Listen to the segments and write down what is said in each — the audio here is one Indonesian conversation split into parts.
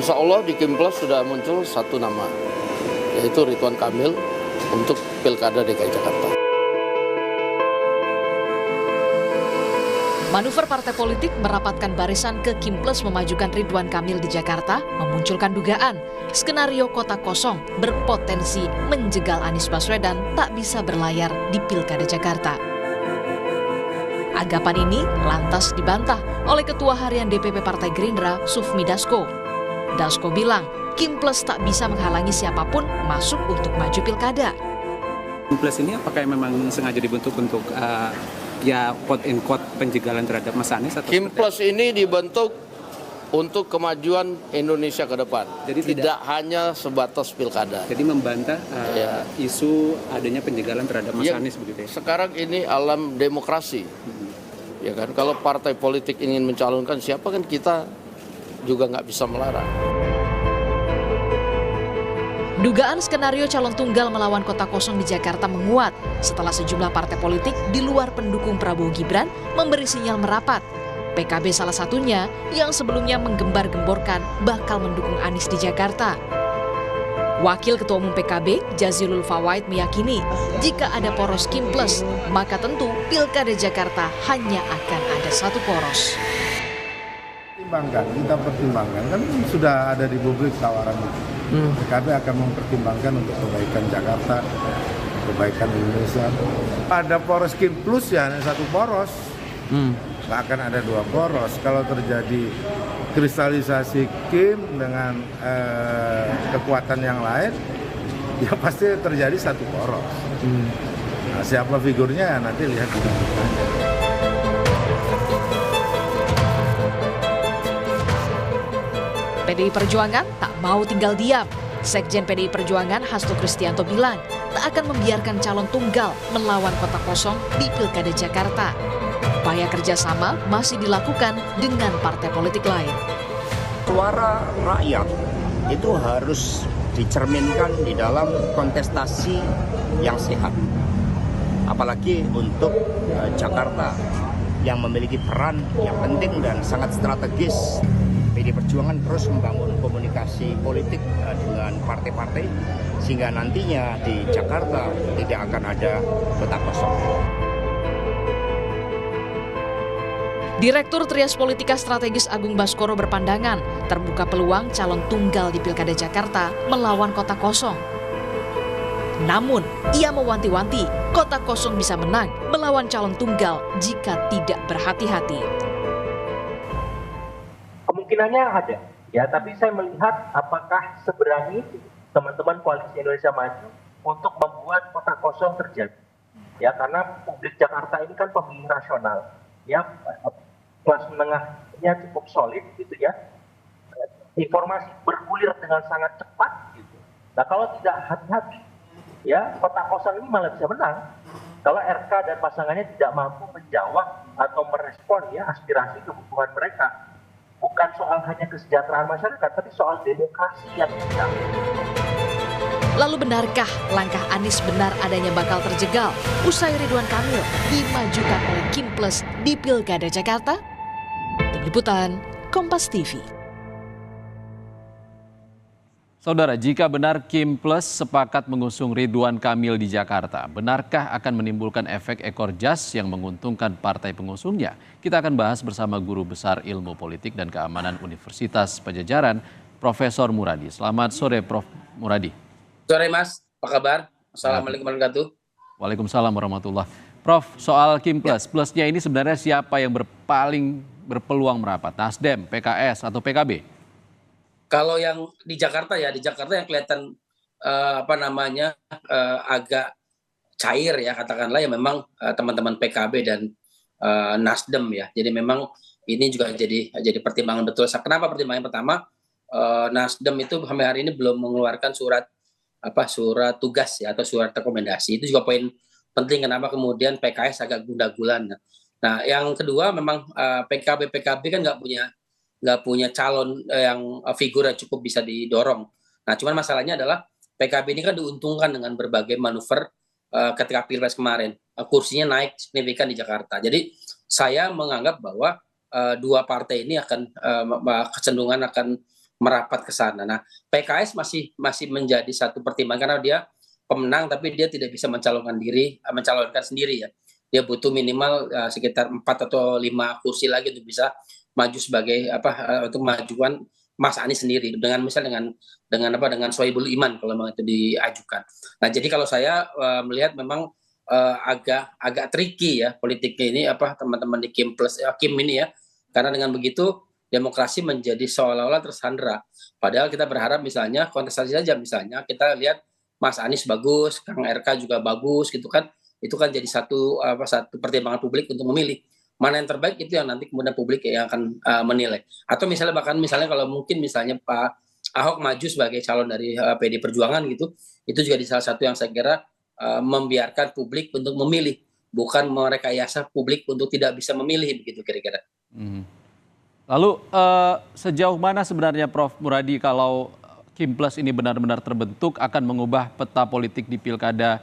Insya Allah di Kimples sudah muncul satu nama, yaitu Ridwan Kamil untuk Pilkada DKI Jakarta. Manuver partai politik merapatkan barisan ke Kimples memajukan Ridwan Kamil di Jakarta memunculkan dugaan skenario kota kosong berpotensi menjegal Anies Baswedan tak bisa berlayar di Pilkada Jakarta. Anggapan ini lantas dibantah oleh Ketua Harian DPP Partai Gerindra, Sufmi Dasko. Dasko bilang, Kimples tak bisa menghalangi siapapun masuk untuk maju Pilkada. Kimples ini apakah memang sengaja dibentuk untuk ya quote and quote penjegalan terhadap Mas Anies atau Kimples ini dibentuk untuk kemajuan Indonesia ke depan. Jadi tidak hanya sebatas pilkada. Jadi membantah isu adanya penjegalan terhadap Mas Anies begitu ya. Sekarang ini alam demokrasi. Ya kan, kalau partai politik ingin mencalonkan siapa kan kita juga nggak bisa melarang. Dugaan skenario calon tunggal melawan kota kosong di Jakarta menguat setelah sejumlah partai politik di luar pendukung Prabowo Gibran memberi sinyal merapat. PKB salah satunya yang sebelumnya menggembar-gemborkan bakal mendukung Anies di Jakarta. Wakil Ketua Umum PKB, Jazilul Fawait meyakini jika ada poros Kimples, maka tentu Pilkada Jakarta hanya akan ada satu poros. Kita pertimbangkan, kan sudah ada di publik tawaran itu. PKB akan mempertimbangkan untuk kebaikan Jakarta, kebaikan Indonesia. Ada poros Kimples ya hanya satu poros. Nggak akan ada dua poros. Kalau terjadi kristalisasi Kim dengan kekuatan yang lain, ya pasti terjadi satu poros. Nah, siapa figurnya nanti lihat di dalamnya. PDI Perjuangan tak mau tinggal diam. Sekjen PDI Perjuangan Hasto Kristianto bilang tak akan membiarkan calon tunggal melawan kota kosong di Pilkada Jakarta. Upaya kerjasama masih dilakukan dengan partai politik lain. Suara rakyat itu harus dicerminkan di dalam kontestasi yang sehat. Apalagi untuk Jakarta yang memiliki peran yang penting dan sangat strategis. PDI Perjuangan terus membangun komunikasi politik dengan partai-partai sehingga nantinya di Jakarta tidak akan ada kota kosong. Direktur Trias Politika Strategis Agung Baskoro berpandangan terbuka peluang calon tunggal di Pilkada Jakarta melawan kota kosong. Namun, ia mewanti-wanti kota kosong bisa menang melawan calon tunggal jika tidak berhati-hati. Kemungkinannya ada, ya. Tapi saya melihat apakah seberani teman-teman Koalisi Indonesia Maju untuk membuat kota kosong terjadi, ya. Karena publik Jakarta ini kan pemilih rasional, ya. Kelas menengahnya cukup solid, gitu ya. Informasi bergulir dengan sangat cepat, gitu. Nah, kalau tidak hati-hati, ya, kota kosong ini malah bisa menang. Kalau RK dan pasangannya tidak mampu menjawab atau merespon, ya, aspirasi kebutuhan mereka. Bukan soal hanya kesejahteraan masyarakat, tapi soal demokrasi yang bisa. Lalu benarkah langkah Anies benar adanya bakal terjegal usai Ridwan Kamil dimajukan oleh Kimples di Pilkada Jakarta? Tim Liputan, Kompas TV. Saudara, jika benar Kimples sepakat mengusung Ridwan Kamil di Jakarta, benarkah akan menimbulkan efek ekor jas yang menguntungkan partai pengusungnya? Kita akan bahas bersama Guru Besar Ilmu Politik dan Keamanan Universitas Padjadjaran, Profesor Muradi. Selamat sore, Prof. Muradi. Sore, Mas. Apa kabar? Assalamualaikum warahmatullahi wabarakatuh. Waalaikumsalam warahmatullah. Prof, soal Kimples, plusnya ini sebenarnya siapa yang paling berpeluang merapat? Nasdem, PKS, atau PKB? Kalau yang di Jakarta ya, di Jakarta yang kelihatan agak cair ya katakanlah ya memang teman-teman PKB dan Nasdem ya. Jadi memang ini juga jadi pertimbangan betul. Kenapa pertimbangan pertama? Nasdem itu sampai hari ini belum mengeluarkan surat tugas ya atau surat rekomendasi. Itu juga poin penting kenapa kemudian PKS agak gundah-gulan. Nah, yang kedua memang PKB kan nggak punya calon yang figur yang cukup bisa didorong. Nah, cuman masalahnya adalah PKB ini kan diuntungkan dengan berbagai manuver ketika Pilpres kemarin. Kursinya naik signifikan di Jakarta. Jadi saya menganggap bahwa dua partai ini akan kecenderungan akan merapat ke sana. Nah, PKS masih menjadi satu pertimbangan karena dia pemenang tapi dia tidak bisa mencalonkan sendiri ya. Dia butuh minimal sekitar 4 atau 5 kursi lagi untuk bisa maju sebagai untuk majuan Mas Anies sendiri dengan dengan Sohibul Iman kalau memang itu diajukan. Nah, jadi kalau saya melihat memang agak tricky ya politiknya ini teman-teman di Kim ini ya. Karena dengan begitu demokrasi menjadi seolah-olah tersandra. Padahal kita berharap misalnya kontestasi saja misalnya kita lihat Mas Anies bagus, Kang RK juga bagus gitu kan. Itu kan jadi satu pertimbangan publik untuk memilih mana yang terbaik, itu yang nanti kemudian publik yang akan menilai. Atau misalnya kalau mungkin misalnya Pak Ahok maju sebagai calon dari PD Perjuangan gitu, itu juga di salah satu yang saya kira membiarkan publik untuk memilih, bukan merekayasa publik untuk tidak bisa memilih begitu kira-kira. Lalu sejauh mana sebenarnya Prof. Muradi kalau Kim Plus ini benar-benar terbentuk akan mengubah peta politik di pilkada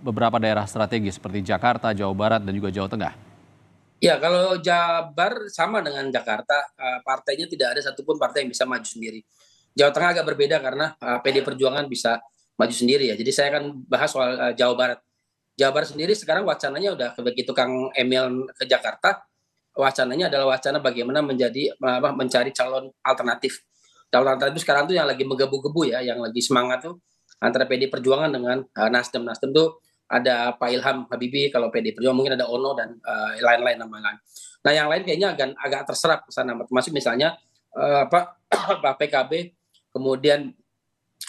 beberapa daerah strategis seperti Jakarta, Jawa Barat, dan juga Jawa Tengah? Ya, kalau Jabar sama dengan Jakarta, partainya tidak ada satupun partai yang bisa maju sendiri. Jawa Tengah agak berbeda karena PD Perjuangan bisa maju sendiri ya. Jadi saya akan bahas soal Jawa Barat. Jawa Barat sendiri sekarang wacananya udah begitu Kang Emil ke Jakarta, wacananya adalah wacana bagaimana mencari calon alternatif. Calon alternatif sekarang tuh yang lagi menggebu-gebu ya, yang lagi semangat tuh antara PD Perjuangan dengan Nasdem. Nasdem tuh ada Pak Ilham Habibie, kalau PD Perjuangan mungkin ada Ono dan lain-lain nama lain. Nah, yang lain kayaknya agak terserap ke sana, termasuk misalnya PKB, kemudian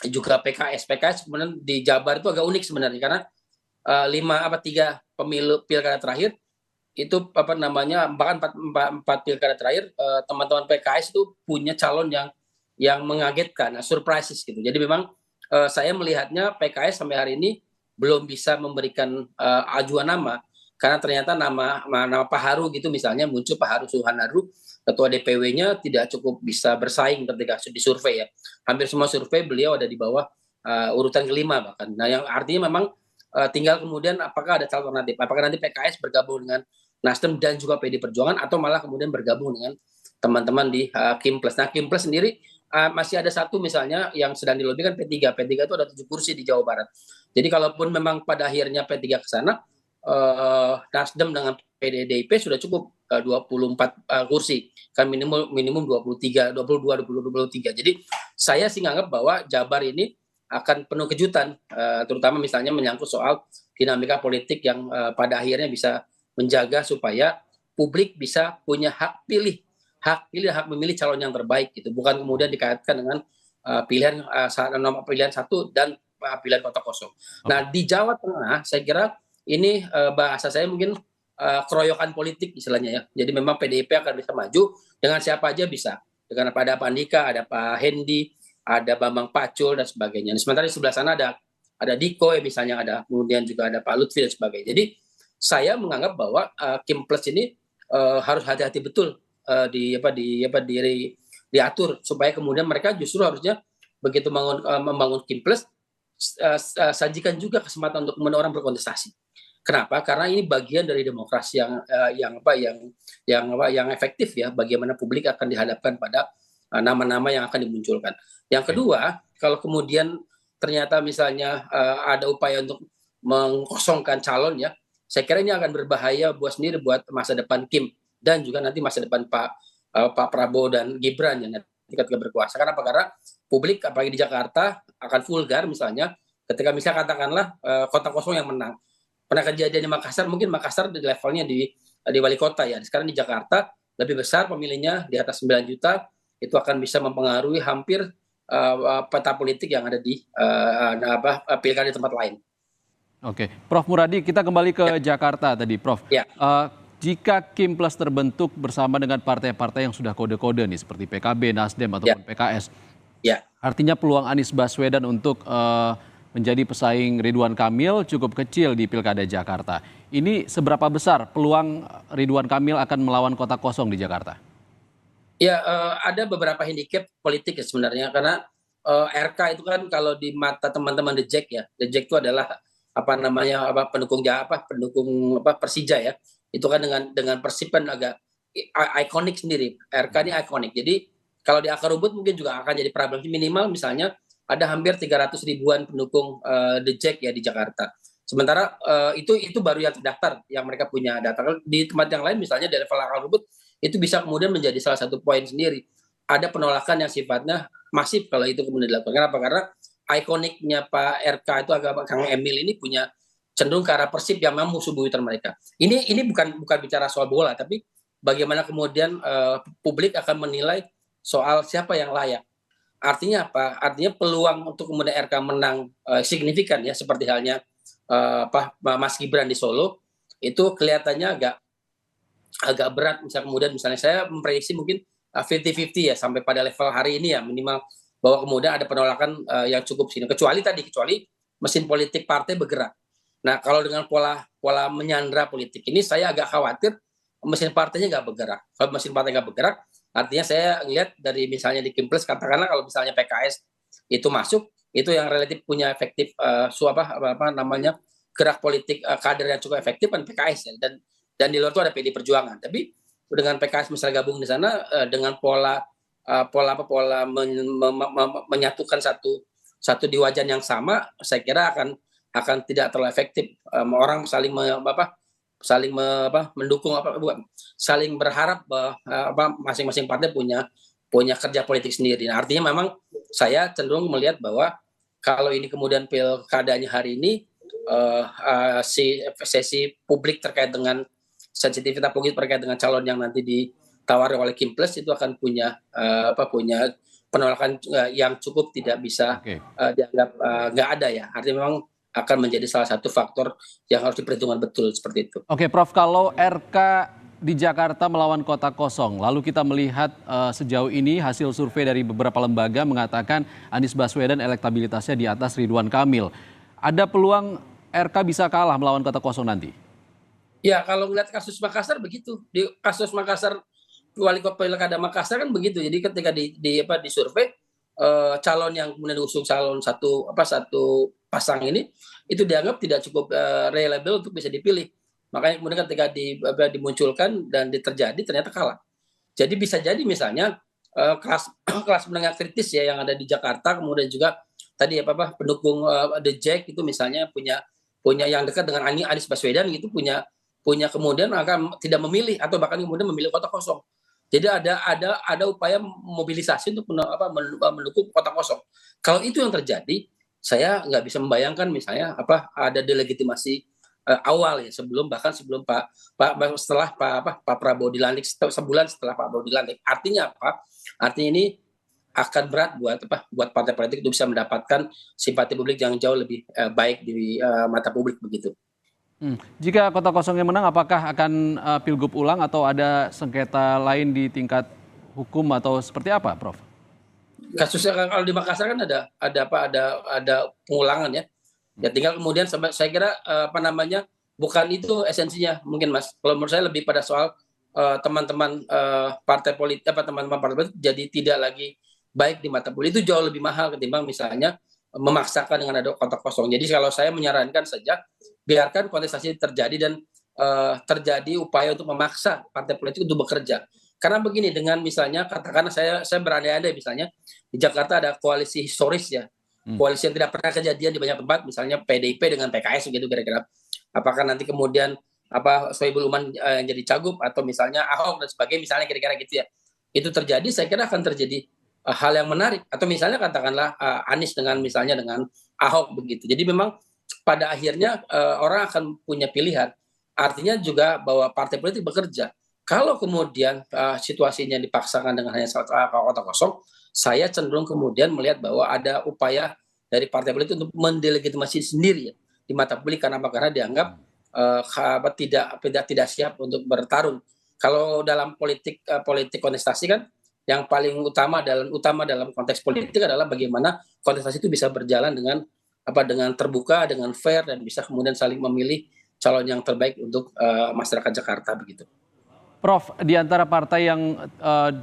juga PKS. PKS kemudian di Jabar itu agak unik sebenarnya karena 3 pemilu pilkada terakhir itu bahkan 4 pilkada terakhir teman-teman PKS itu punya calon yang mengagetkan, surprises gitu. Jadi memang saya melihatnya PKS sampai hari ini belum bisa memberikan ajuan nama karena ternyata nama Pak Haru gitu misalnya muncul Pak Haru Suhanaru, ketua DPW-nya tidak cukup bisa bersaing ketika disurvei ya. Hampir semua survei beliau ada di bawah urutan kelima bahkan. Nah, yang artinya memang tinggal kemudian apakah ada calon alternatif, apakah nanti PKS bergabung dengan Nasdem dan juga PD Perjuangan atau malah kemudian bergabung dengan teman-teman di Kim Plus. Nah, Kim Plus sendiri masih ada satu misalnya yang sedang dilobikan P3. P3 itu ada 7 kursi di Jawa Barat. Jadi kalaupun memang pada akhirnya P3 ke sana, Nasdem dengan PDIP sudah cukup 24 kursi. Kan minimum 22, 23. Jadi saya sih nganggap bahwa Jabar ini akan penuh kejutan, terutama misalnya menyangkut soal dinamika politik yang pada akhirnya bisa menjaga supaya publik bisa punya hak memilih calon yang terbaik gitu, bukan kemudian dikaitkan dengan pilihan satu dan pilihan kota kosong. Nah, di Jawa Tengah saya kira ini bahasa saya mungkin keroyokan politik istilahnya ya. Jadi memang PDIP akan bisa maju dengan siapa aja bisa. Dengan ada Pak Andika, ada Pak Hendi, ada Bambang Pacul dan sebagainya. Sementara di sebelah sana ada Diko ya misalnya, kemudian juga ada Pak Lutfi dan sebagainya. Jadi saya menganggap bahwa Kim Plus ini harus hati-hati betul diatur supaya kemudian mereka justru harusnya begitu membangun Kim Plus sajikan juga kesempatan untuk kemudian orang berkontestasi. Kenapa? Karena ini bagian dari demokrasi yang efektif ya. Bagaimana publik akan dihadapkan pada nama-nama yang akan dimunculkan. Yang kedua, kalau kemudian ternyata misalnya ada upaya untuk mengkosongkan calon ya, saya kira ini akan berbahaya buat masa depan Kim dan juga nanti masa depan Pak Prabowo dan Gibran yang nanti ketika berkuasa. Kenapa? Karena publik apalagi di Jakarta akan vulgar misalnya ketika misalnya katakanlah kota kosong yang menang. Pernah kejadian di Makassar, mungkin Makassar di levelnya di wali kota ya. Sekarang di Jakarta lebih besar pemilihnya di atas 9 juta, itu akan bisa mempengaruhi hampir peta politik yang ada di pilkada di tempat lain. Oke, Prof. Muradi, kita kembali ke Jakarta tadi, Prof. Ya. Jika Kim Plus terbentuk bersama dengan partai-partai yang sudah kode-kode nih seperti PKB, Nasdem ataupun PKS, artinya peluang Anies Baswedan untuk menjadi pesaing Ridwan Kamil cukup kecil di Pilkada Jakarta. Ini seberapa besar peluang Ridwan Kamil akan melawan kota kosong di Jakarta? Ya, ada beberapa handicap politik ya sebenarnya karena RK itu kan kalau di mata teman-teman The Jack ya, The Jack itu adalah pendukung Persija ya. Itu kan dengan persipan agak ikonik sendiri. RK ini ikonik. Jadi Kalau di akar rumput mungkin juga akan jadi problem. Minimal misalnya ada hampir 300 ribuan pendukung The Jack ya di Jakarta. Sementara itu baru yang terdaftar, yang mereka punya data. Di tempat yang lain misalnya di level akar rumput itu bisa kemudian menjadi salah satu poin sendiri. Ada penolakan yang sifatnya masif kalau itu kemudian dilakukan. Kenapa? Karena ikoniknya Pak RK itu agak Kang Emil ini punya cenderung ke arah Persib yang memang musuh buyutan mereka. Ini bukan bicara soal bola, tapi bagaimana kemudian publik akan menilai soal siapa yang layak. Artinya apa? Artinya peluang untuk kemudian RK menang signifikan ya, seperti halnya Mas Gibran di Solo itu kelihatannya agak berat. Misalnya saya memprediksi mungkin 50-50 ya sampai pada level hari ini ya, minimal bahwa kemudian ada penolakan yang cukup sini. Kecuali mesin politik partai bergerak. Nah kalau dengan pola menyandra politik ini saya agak khawatir mesin partainya nggak bergerak. Kalau mesin partai nggak bergerak, artinya saya lihat dari misalnya di Kimples, katakanlah kalau misalnya PKS itu masuk, itu yang relatif punya efektif gerak politik kader yang cukup efektif kan PKS ya, dan di luar itu ada PD Perjuangan. Tapi dengan PKS misalnya gabung di sana dengan pola menyatukan satu di wajan yang sama, saya kira akan tidak terlalu efektif. Orang saling mendukung saling berharap bahwa masing-masing partai punya kerja politik sendiri. Nah, artinya memang saya cenderung melihat bahwa kalau ini kemudian pilkadanya hari ini sesi publik terkait dengan sensitivitas publik terkait dengan calon yang nanti ditawari oleh Kimples itu akan punya penolakan yang cukup tidak bisa dianggap nggak ada ya. Artinya memang akan menjadi salah satu faktor yang harus diperhitungkan betul seperti itu. Oke, Prof, kalau RK di Jakarta melawan kota kosong, lalu kita melihat sejauh ini hasil survei dari beberapa lembaga mengatakan Anies Baswedan elektabilitasnya di atas Ridwan Kamil. Ada peluang RK bisa kalah melawan kota kosong nanti? Ya, kalau melihat kasus Makassar begitu. Di kasus Makassar, wali kota pilkada Makassar kan begitu. Jadi ketika di survei calon yang kemudian diusung calon satu pasang ini itu dianggap tidak cukup reliable untuk bisa dipilih. Makanya kemudian ketika dimunculkan dan terjadi ternyata kalah. Jadi bisa jadi misalnya kelas menengah kritis ya yang ada di Jakarta, kemudian juga tadi pendukung The Jack itu misalnya punya yang dekat dengan Anies Baswedan gitu, punya kemudian akan tidak memilih atau bahkan kemudian memilih kota kosong. Jadi ada upaya mobilisasi untuk mendukung kota kosong. Kalau itu yang terjadi, saya nggak bisa membayangkan misalnya ada delegitimasi awal ya sebelum setelah Pak Prabowo dilantik, sebulan setelah Pak Prabowo dilantik. Artinya apa? Artinya ini akan berat buat partai politik itu bisa mendapatkan simpati publik yang jauh lebih baik di mata publik begitu. Jika kota kosong yang menang, apakah akan pilgub ulang atau ada sengketa lain di tingkat hukum atau seperti apa, Prof? Kasusnya kalau di Makassar kan ada pengulangan ya. Ya tinggal kemudian saya kira bukan itu esensinya mungkin Mas. Kalau menurut saya lebih pada soal teman-teman partai politik jadi tidak lagi baik di mata publik. Itu jauh lebih mahal ketimbang misalnya memaksakan dengan ada kota kosong. Jadi kalau saya menyarankan saja biarkan kontestasi terjadi dan terjadi upaya untuk memaksa partai politik untuk bekerja. Karena begini, dengan misalnya katakan saya berandai-andai misalnya di Jakarta ada koalisi historis ya, koalisi yang tidak pernah kejadian di banyak tempat, misalnya PDIP dengan PKS begitu kira-kira. Apakah nanti kemudian Sohibul Iman yang jadi cagup atau misalnya Ahok dan sebagainya misalnya kira-kira gitu ya. Itu terjadi, saya kira akan terjadi hal yang menarik. Atau misalnya katakanlah Anies dengan Ahok begitu. Jadi memang pada akhirnya orang akan punya pilihan. Artinya juga bahwa partai politik bekerja. Kalau kemudian situasinya dipaksakan dengan hanya kota kosong, saya cenderung kemudian melihat bahwa ada upaya dari partai politik untuk mendelegitimasi sendiri ya, di mata publik. Karena dianggap tidak siap untuk bertarung. Kalau dalam politik kontestasi kan yang paling utama dalam konteks politik adalah bagaimana kontestasi itu bisa berjalan dengan terbuka, dengan fair, dan bisa kemudian saling memilih calon yang terbaik untuk masyarakat Jakarta begitu. Prof, di antara partai yang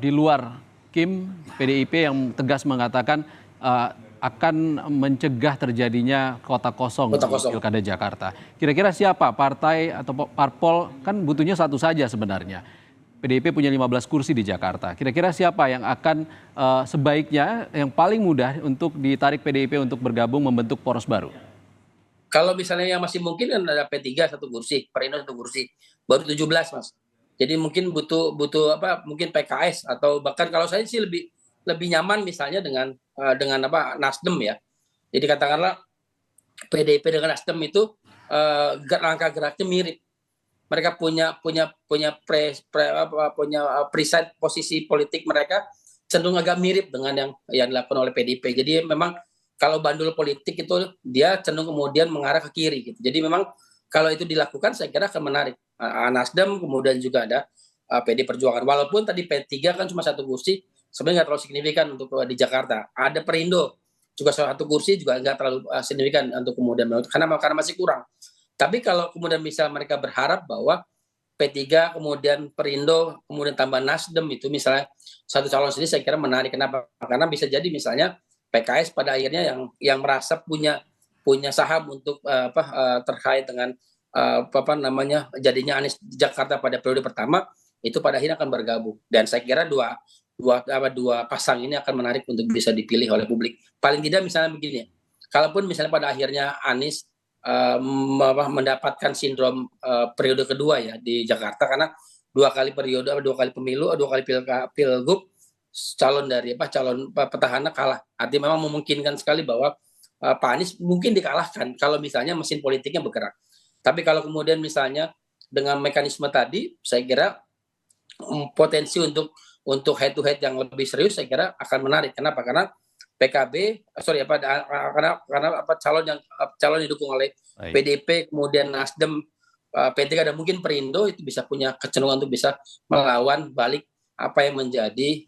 di luar KIM, PDIP yang tegas mengatakan akan mencegah terjadinya kota kosong di Pilkada Jakarta. Kira-kira siapa partai atau parpol, kan butuhnya satu saja sebenarnya. PDIP punya 15 kursi di Jakarta. Kira-kira siapa yang akan sebaiknya yang paling mudah untuk ditarik PDIP untuk bergabung membentuk poros baru? Kalau misalnya yang masih mungkin kan ada P3 1 kursi, Perindo 1 kursi, baru 17 Mas. Jadi mungkin butuh mungkin PKS atau bahkan kalau saya sih lebih nyaman misalnya dengan Nasdem ya. Jadi katakanlah PDIP dengan Nasdem itu langkah geraknya mirip. Mereka punya preset posisi politik mereka cenderung agak mirip dengan yang dilakukan oleh PDIP. Jadi memang kalau bandul politik itu dia cenderung kemudian mengarah ke kiri gitu. Jadi memang kalau itu dilakukan saya kira akan menarik. Nasdem kemudian juga ada PD Perjuangan. Walaupun tadi P3 kan cuma 1 kursi, sebenarnya nggak terlalu signifikan untuk di Jakarta. Ada Perindo juga 1 kursi juga nggak terlalu signifikan untuk kemudian karena masih kurang. Tapi kalau kemudian misal mereka berharap bahwa P3 kemudian Perindo kemudian tambah Nasdem itu misalnya 1 calon sendiri saya kira menarik. Kenapa? Karena bisa jadi misalnya PKS pada akhirnya yang merasa punya saham untuk terkait dengan jadinya Anies di Jakarta pada periode pertama itu pada akhirnya akan bergabung. Dan saya kira dua pasang ini akan menarik untuk bisa dipilih oleh publik. Paling tidak misalnya begini, kalaupun misalnya pada akhirnya Anies mendapatkan sindrom periode kedua ya di Jakarta karena 2 kali periode, 2 kali pemilu, 2 kali pilgub calon petahana kalah. Artinya memang memungkinkan sekali bahwa Pak Anies mungkin dikalahkan kalau misalnya mesin politiknya bergerak. Tapi kalau kemudian misalnya dengan mekanisme tadi, saya kira potensi untuk head to head yang lebih serius saya kira akan menarik. Kenapa? Karena calon didukung oleh PDIP kemudian Nasdem, P3 dan mungkin Perindo itu bisa punya kecenderungan untuk bisa melawan balik apa yang menjadi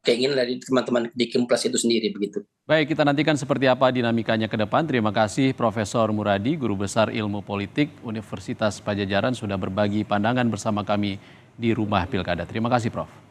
keinginan dari teman-teman di Kim Plus itu sendiri begitu. Baik, kita nantikan seperti apa dinamikanya ke depan. Terima kasih Profesor Muradi, Guru Besar Ilmu Politik Universitas Padjadjaran sudah berbagi pandangan bersama kami di Rumah Pilkada. Terima kasih Prof.